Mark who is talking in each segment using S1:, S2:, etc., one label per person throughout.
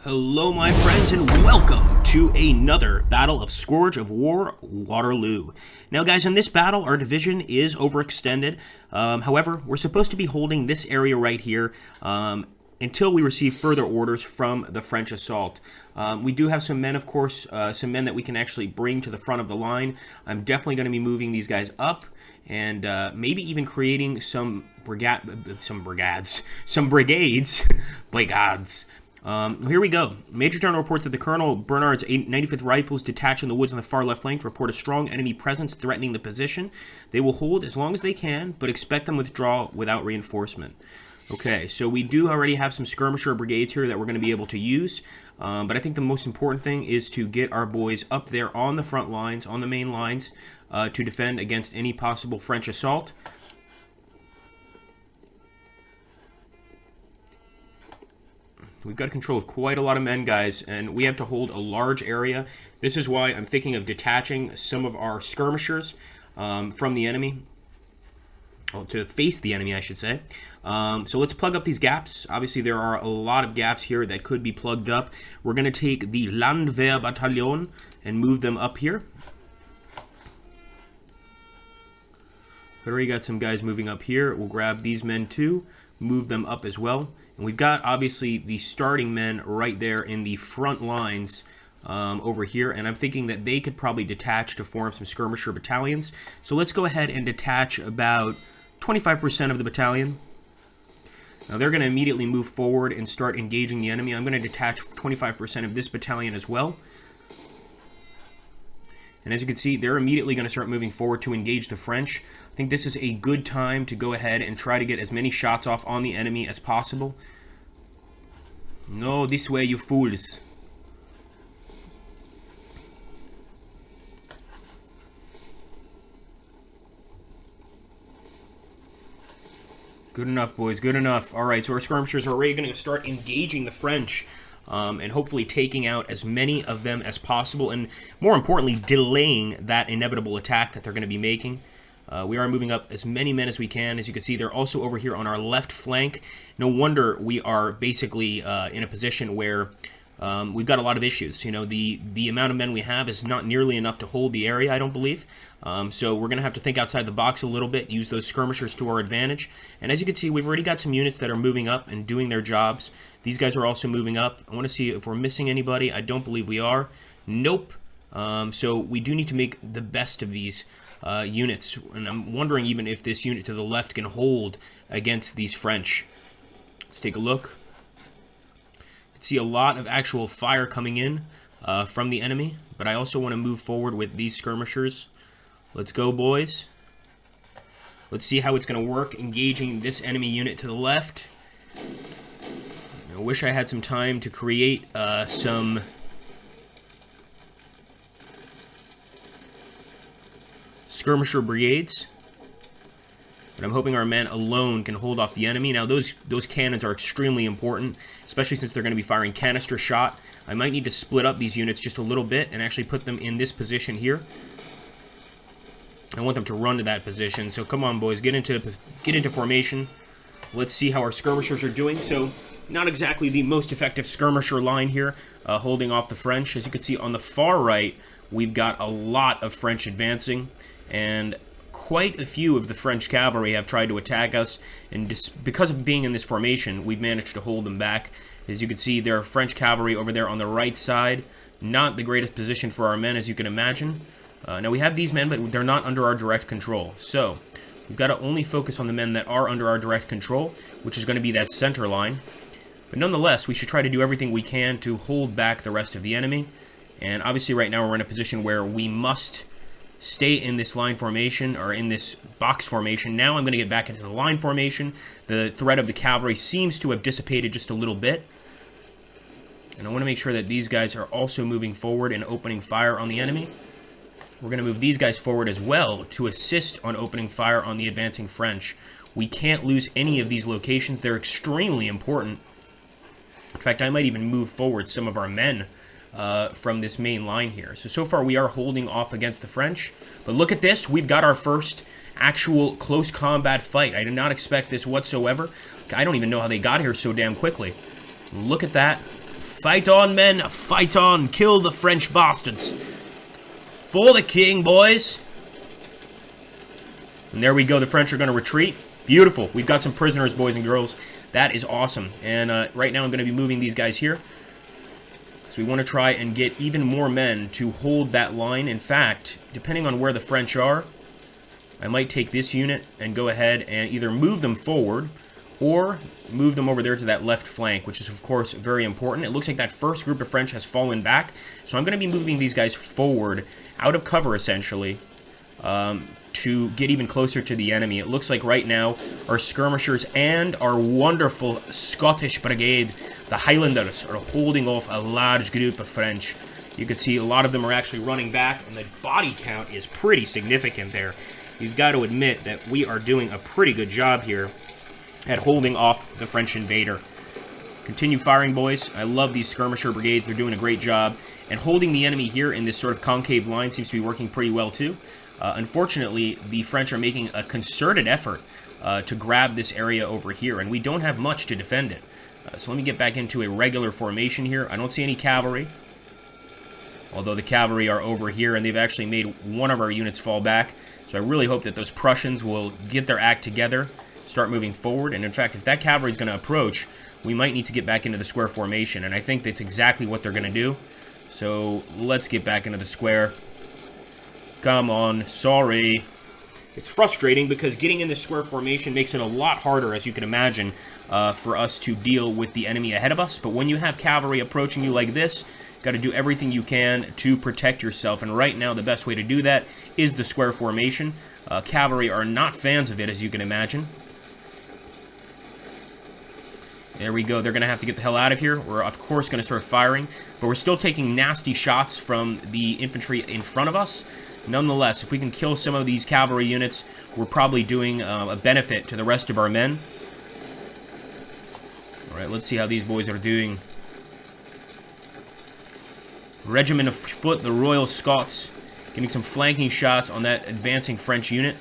S1: Hello my friends and welcome to another Battle of Scourge of War, Waterloo. Now guys, in this battle our division is overextended. However, we're supposed to be holding this area right here until we receive further orders from the French assault. We do have some men, of course, some men that we can actually bring to the front of the line. I'm definitely going to be moving these guys up and maybe even creating some brigades. Here we go. Major General reports that the Colonel Bernard's 95th Rifles detached in the woods on the far left flank report a strong enemy presence threatening the position. They will hold as long as they can, but expect them to withdraw without reinforcement. Okay, so we do already have some skirmisher brigades here that we're going to be able to use, but I think the most important thing is to get our boys up there on the front lines, on the main lines, to defend against any possible French assault. We've got control of quite a lot of men, guys, and we have to hold a large area. This is why I'm thinking of detaching some of our skirmishers from the enemy. Well, to face the enemy, I should say. So let's plug up these gaps. Obviously, there are a lot of gaps here that could be plugged up. We're going to take the Landwehr Battalion and move them up here. We already got some guys moving up here. We'll grab these men too, move them up as well. And we've got, obviously, the starting men right there in the front lines over here. And I'm thinking that they could probably detach to form some skirmisher battalions. So let's go ahead and detach about 25% of the battalion. Now they're going to immediately move forward and start engaging the enemy. I'm going to detach 25% of this battalion as well. And as you can see, they're immediately going to start moving forward to engage the French. I think this is a good time to go ahead and try to get as many shots off on the enemy as possible. No, this way, you fools. Good enough, boys. Good enough. All right, so our skirmishers are already going to start engaging the French. And hopefully taking out as many of them as possible, and more importantly, delaying that inevitable attack that they're going to be making. We are moving up as many men as we can. As you can see, they're also over here on our left flank. No wonder we are basically in a position where we've got a lot of issues. You know, the amount of men we have is not nearly enough to hold the area, I don't believe. So we're going to have to think outside the box a little bit, use those skirmishers to our advantage. And as you can see, we've already got some units that are moving up and doing their jobs. These guys are also moving up. I want to see if we're missing anybody. I don't believe we are. Nope. So we do need to make the best of these units. And I'm wondering even if this unit to the left can hold against these French. Let's take a look. See a lot of actual fire coming in from the enemy, but I also want to move forward with these skirmishers. Let's go, boys. Let's see how it's going to work engaging this enemy unit to the left. I wish I had some time to create some skirmisher brigades. But I'm hoping our men alone can hold off the enemy. Now, those cannons are extremely important, especially since they're going to be firing canister shot. I might need to split up these units just a little bit and actually put them in this position here. I want them to run to that position. So come on, boys, get into formation. Let's see how our skirmishers are doing. So not exactly the most effective skirmisher line here, holding off the French. As you can see on the far right, we've got a lot of French advancing, and quite a few of the French cavalry have tried to attack us, and because of being in this formation, we've managed to hold them back. As you can see, there are French cavalry over there on the right side. Not the greatest position for our men, as you can imagine. Now, we have these men, but they're not under our direct control. So, we've got to only focus on the men that are under our direct control, which is going to be that center line. But nonetheless, we should try to do everything we can to hold back the rest of the enemy. And obviously, right now, we're in a position where we must stay in this line formation, or in this box formation. Now I'm going to get back into the line formation. The threat of the cavalry seems to have dissipated just a little bit. And I want to make sure that these guys are also moving forward and opening fire on the enemy. We're going to move these guys forward as well to assist on opening fire on the advancing French. We can't lose any of these locations. They're extremely important. In fact, I might even move forward some of our men from this main line here. So far we are holding off against the French. But look at this. We've got our first actual close combat fight. I did not expect this whatsoever. I don't even know how they got here so damn quickly. Look at that. Fight on, men. Fight on. Kill the French bastards. For the king, boys. And there we go. The French are going to retreat. Beautiful. We've got some prisoners, boys and girls. That is awesome. And right now I'm going to be moving these guys here. So we want to try and get even more men to hold that line. In fact, depending on where the French are, I might take this unit and go ahead and either move them forward or move them over there to that left flank, which is, of course, very important. It looks like that first group of French has fallen back, so I'm going to be moving these guys forward, out of cover, essentially, to get even closer to the enemy. It looks like right now our skirmishers and our wonderful Scottish brigade, the Highlanders, are holding off a large group of French. You can see a lot of them are actually running back, and the body count is pretty significant there. You've got to admit that we are doing a pretty good job here at holding off the French invader. Continue firing, boys. I love these skirmisher brigades. They're doing a great job. And holding the enemy here in this sort of concave line seems to be working pretty well, too. Unfortunately, the French are making a concerted effort to grab this area over here, and we don't have much to defend it. So let me get back into a regular formation here. I don't see any cavalry, although the cavalry are over here, and they've actually made one of our units fall back. So I really hope that those Prussians will get their act together, start moving forward. And in fact, if that cavalry is going to approach, we might need to get back into the square formation. And I think that's exactly what they're going to do. So let's get back into the square. Come on, sorry. It's frustrating because getting in the square formation makes it a lot harder, as you can imagine, for us to deal with the enemy ahead of us. But when you have cavalry approaching you like this, got to do everything you can to protect yourself. And right now, the best way to do that is the square formation. Cavalry are not fans of it, as you can imagine. There we go. They're going to have to get the hell out of here. We're, of course, going to start firing. But we're still taking nasty shots from the infantry in front of us. Nonetheless, if we can kill some of these cavalry units, we're probably doing a benefit to the rest of our men. Alright, let's see how these boys are doing. Regiment of Foot, the Royal Scots, getting some flanking shots on that advancing French unit.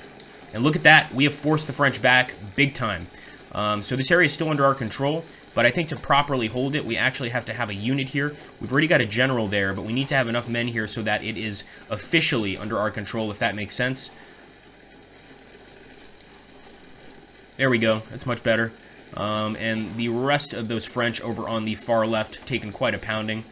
S1: And look at that. We have forced the French back big time. So this area is still under our control, but I think to properly hold it, we actually have to have a unit here. We've already got a general there, but we need to have enough men here so that it is officially under our control, if that makes sense. There we go. That's much better. And the rest of those French over on the far left have taken quite a pounding.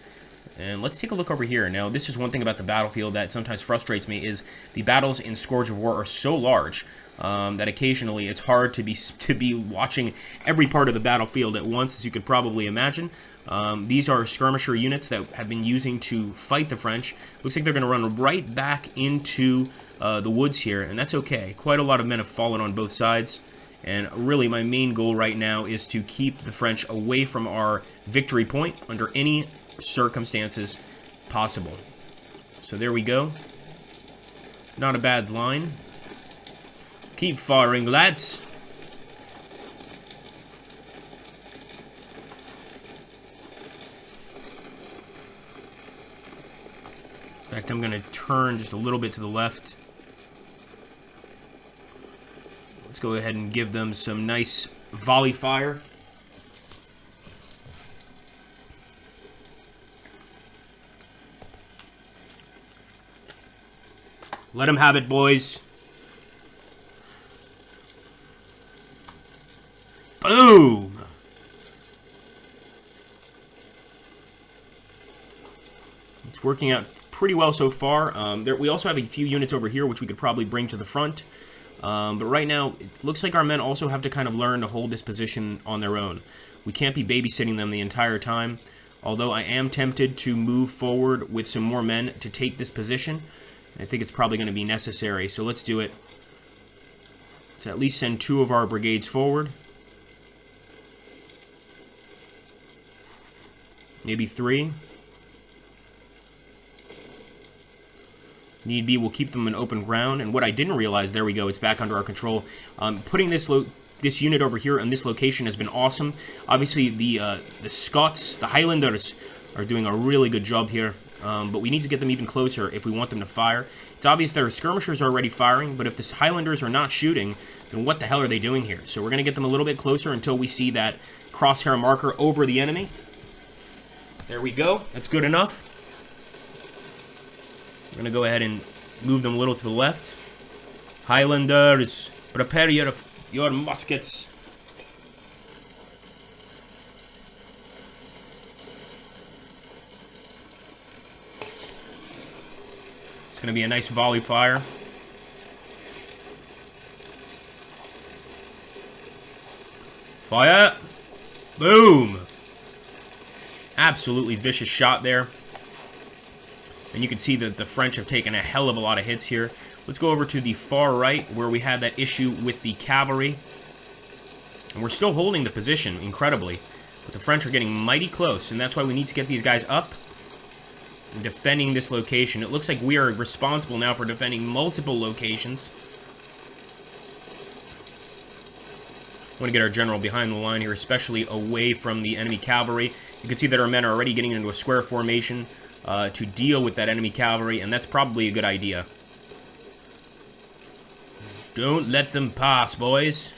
S1: And let's take a look over here. Now, this is one thing about the battlefield that sometimes frustrates me, is the battles in Scourge of War are so large that occasionally it's hard to be watching every part of the battlefield at once, as you could probably imagine. These are skirmisher units that have been using to fight the French. Looks like they're going to run right back into the woods here, and that's okay. Quite a lot of men have fallen on both sides. And really, my main goal right now is to keep the French away from our victory point under any circumstances possible. So there we go. Not a bad line. Keep firing, lads. In fact, I'm going to turn just a little bit to the left. Let's go ahead and give them some nice volley fire. Let them have it, boys. Boom! It's working out pretty well so far. We also have a few units over here which we could probably bring to the front. But right now, it looks like our men also have to kind of learn to hold this position on their own. We can't be babysitting them the entire time. Although I am tempted to move forward with some more men to take this position. I think it's probably going to be necessary, so let's do it. To at least send 2 of our brigades forward. Maybe 3. Need be, we'll keep them in open ground. And what I didn't realize, there we go, it's back under our control. Putting this unit over here in this location has been awesome. Obviously, the Scots, the Highlanders, are doing a really good job here. But we need to get them even closer if we want them to fire. It's obvious their skirmishers are already firing, but if the Highlanders are not shooting, then what the hell are they doing here? So we're going to get them a little bit closer until we see that crosshair marker over the enemy. There we go. That's good enough. I'm going to go ahead and move them a little to the left. Highlanders, prepare your muskets. It's going to be a nice volley fire. Fire! Boom! Absolutely vicious shot there. And you can see that the French have taken a hell of a lot of hits here. Let's go over to the far right where we had that issue with the cavalry. And we're still holding the position, incredibly. But the French are getting mighty close, and that's why we need to get these guys up and defending this location. It looks like we are responsible now for defending multiple locations. I want to get our general behind the line here, especially away from the enemy cavalry. You can see that our men are already getting into a square formation to deal with that enemy cavalry, and that's probably a good idea. Don't let them pass, boys.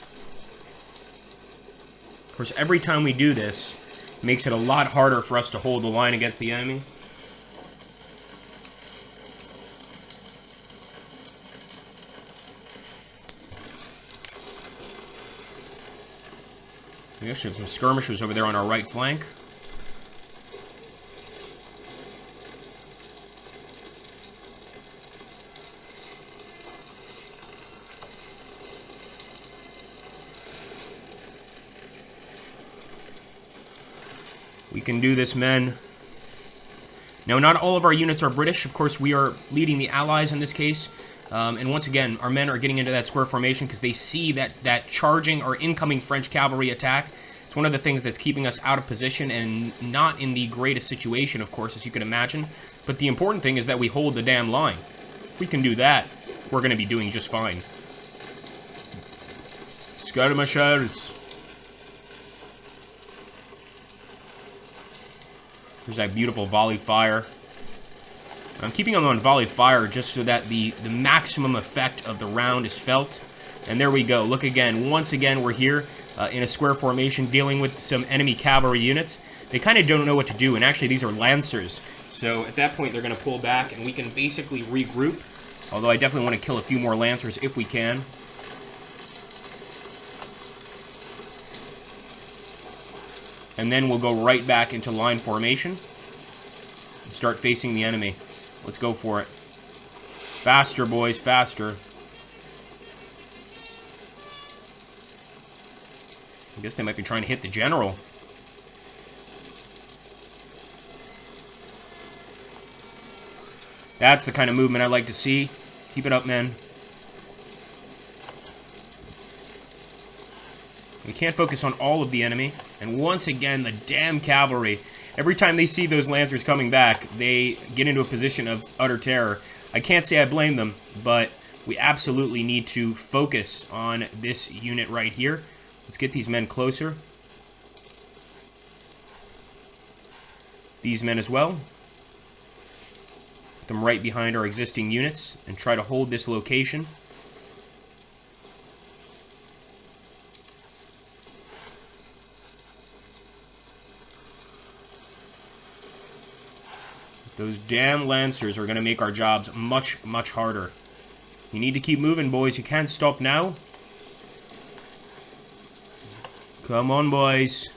S1: Of course, every time we do this, it makes it a lot harder for us to hold the line against the enemy. We actually have some skirmishers over there on our right flank. We can do this, men. Now, not all of our units are British. Of course, we are leading the Allies in this case. And once again, our men are getting into that square formation because they see that charging or incoming French cavalry attack. It's one of the things that's keeping us out of position and not in the greatest situation, of course, as you can imagine. But the important thing is that we hold the damn line. If we can do that, we're going to be doing just fine. Skirmishers. There's that beautiful volley fire. I'm keeping them on volley fire just so that the maximum effect of the round is felt. And there we go. Look again. Once again, we're here in a square formation dealing with some enemy cavalry units. They kind of don't know what to do, and actually these are lancers. So at that point, they're going to pull back, and we can basically regroup. Although I definitely want to kill a few more lancers if we can. And then we'll go right back into line formation and start facing the enemy. Let's go for it. Faster, boys, faster. I guess they might be trying to hit the general. That's the kind of movement I like to see. Keep it up, men. We can't focus on all of the enemy. And once again, the damn cavalry. Every time they see those lancers coming back, they get into a position of utter terror. I can't say I blame them, but we absolutely need to focus on this unit right here. Let's get these men closer. These men as well. Put them right behind our existing units and try to hold this location. Those damn lancers are going to make our jobs much, much harder. You need to keep moving, boys. You can't stop now. Come on, boys.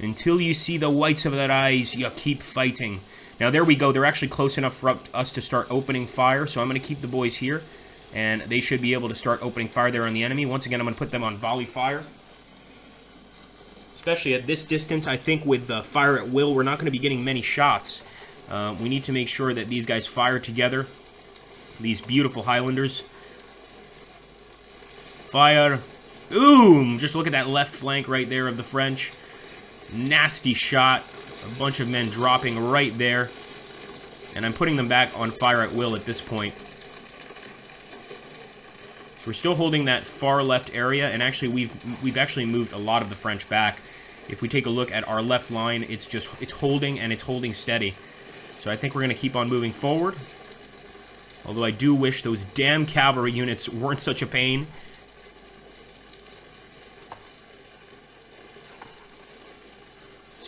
S1: Until you see the whites of their eyes, you keep fighting. Now, there we go. They're actually close enough for us to start opening fire, so I'm going to keep the boys here. And they should be able to start opening fire there on the enemy. Once again, I'm going to put them on volley fire. Especially at this distance, I think with fire at will, we're not going to be getting many shots. We need to make sure that these guys fire together. These beautiful Highlanders. Fire. Boom! Just look at that left flank right there of the French. Nasty shot. A bunch of men dropping right there. And I'm putting them back on fire at will at this point. So we're still holding that far left area, and actually we've actually moved a lot of the French back. If we take a look at our left line, it's holding, and it's holding steady. So I think we're going to keep on moving forward. Although I do wish those damn cavalry units weren't such a pain.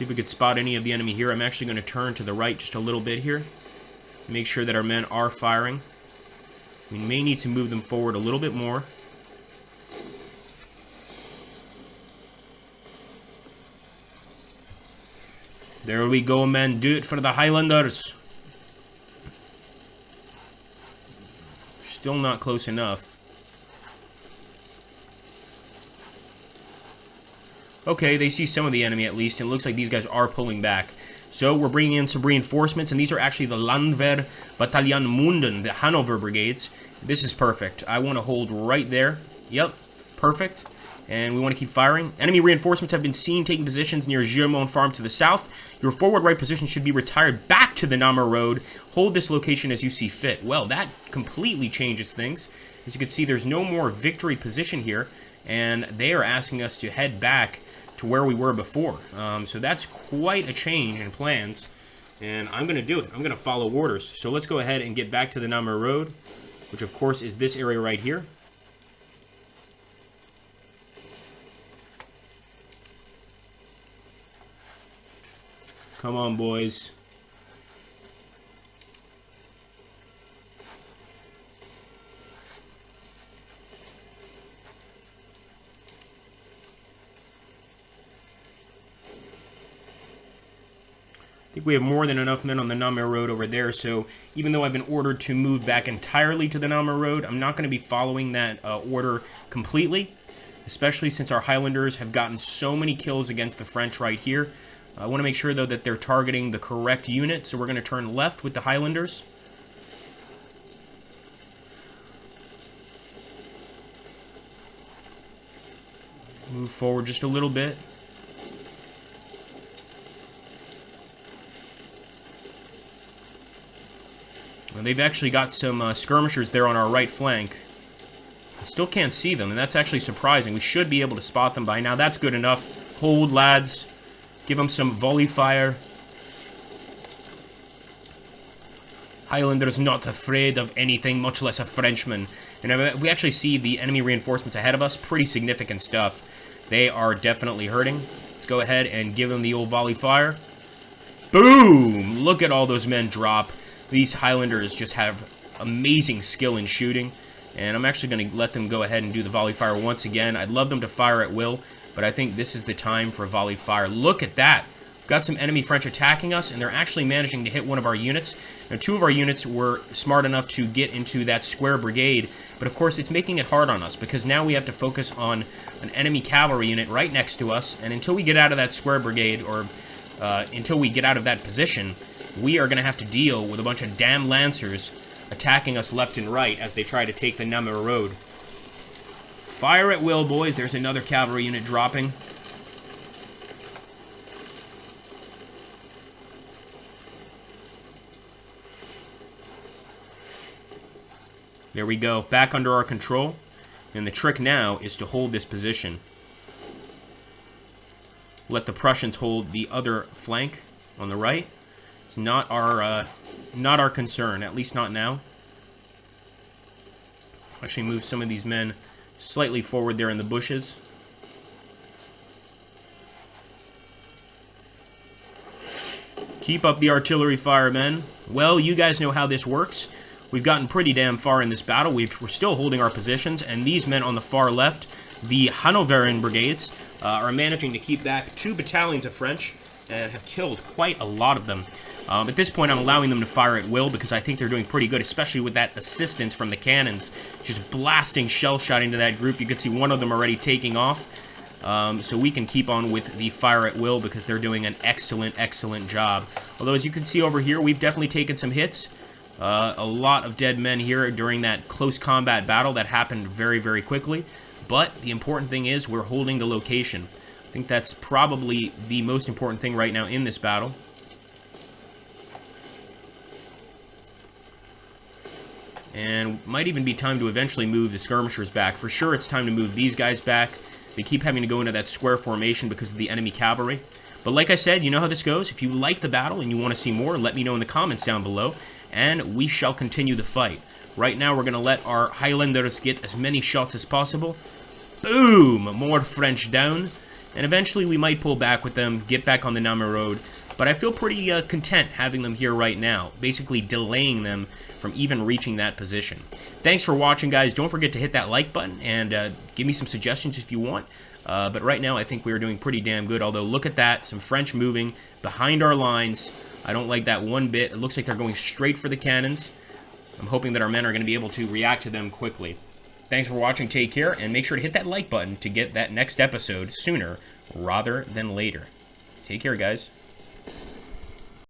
S1: See if we could spot any of the enemy here. I'm actually going to turn to the right just a little bit here. Make sure that our men are firing. We may need to move them forward a little bit more. There we go, men. Do it for the Highlanders. Still not close enough. Okay, they see some of the enemy at least, and it looks like these guys are pulling back. So we're bringing in some reinforcements, and these are actually the Landwehr Bataillon Munden, the Hanover Brigades. This is perfect. I want to hold right there. Yep, perfect. And we want to keep firing. Enemy reinforcements have been seen taking positions near Girmont Farm to the south. Your forward right position should be retired back to the Namur Road. Hold this location as you see fit. Well, that completely changes things. As you can see, there's no more victory position here, and they are asking us to head back to where we were before. So that's quite a change in plans, and I'm going to do it. I'm going to follow orders. So let's go ahead and get back to the Namur Road, which of course is this area right here. Come on, boys. I think we have more than enough men on the Namur Road over there, so even though I've been ordered to move back entirely to the Namur Road, I'm not going to be following that order completely, especially since our Highlanders have gotten so many kills against the French right here. I want to make sure, though, that they're targeting the correct unit, so we're going to turn left with the Highlanders. Move forward just a little bit. And they've actually got some skirmishers there on our right flank. I still can't see them, and that's actually surprising. We should be able to spot them by now. That's good enough. Hold, lads. Give them some volley fire. Highlanders not afraid of anything, much less a Frenchman. And we actually see the enemy reinforcements ahead of us. Pretty significant stuff. They are definitely hurting. Let's go ahead and give them the old volley fire. Boom! Look at all those men drop. These Highlanders just have amazing skill in shooting. And I'm actually going to let them go ahead and do the volley fire once again. I'd love them to fire at will, but I think this is the time for volley fire. Look at that! We've got some enemy French attacking us, and they're actually managing to hit one of our units. Now, two of our units were smart enough to get into that square brigade, but of course it's making it hard on us, because now we have to focus on an enemy cavalry unit right next to us, and until we get out of that square brigade, or until we get out of that position, we are going to have to deal with a bunch of damn lancers attacking us left and right as they try to take the Namur Road. Fire at will, boys. There's another cavalry unit dropping. There we go. Back under our control. And the trick now is to hold this position. Let the Prussians hold the other flank on the right. It's not our concern, at least not now. Actually move some of these men slightly forward there in the bushes. Keep up the artillery fire, men. Well, you guys know how this works. We've gotten pretty damn far in this battle. We're still holding our positions, and these men on the far left, the Hanoverian brigades, are managing to keep back 2 battalions of French and have killed quite a lot of them. At this point, I'm allowing them to fire at will because I think they're doing pretty good, especially with that assistance from the cannons. Just blasting shell shot into that group. You can see one of them already taking off. So we can keep on with the fire at will because they're doing an excellent, excellent job. Although, as you can see over here, we've definitely taken some hits. A lot of dead men here during that close combat battle that happened very, very quickly. But the important thing is we're holding the location. I think that's probably the most important thing right now in this battle. And might even be time to eventually move the skirmishers back. For sure, it's time to move these guys back. They keep having to go into that square formation because of the enemy cavalry. But like I said, you know how this goes. If you like the battle and you want to see more, let me know in the comments down below, and we shall continue the fight. Right now, we're going to let our Highlanders get as many shots as possible. Boom! More French down. And eventually we might pull back with them, get back on the Nama Road. But I feel pretty content having them here right now, basically delaying them from even reaching that position. Thanks for watching, guys. Don't forget to hit that like button and give me some suggestions if you want. But right now I think we are doing pretty damn good, although look at that, some French moving behind our lines. I don't like that one bit. It looks like they're going straight for the cannons. I'm hoping that our men are going to be able to react to them quickly. Thanks for watching, take care, and make sure to hit that like button to get that next episode sooner rather than later. Take care, guys.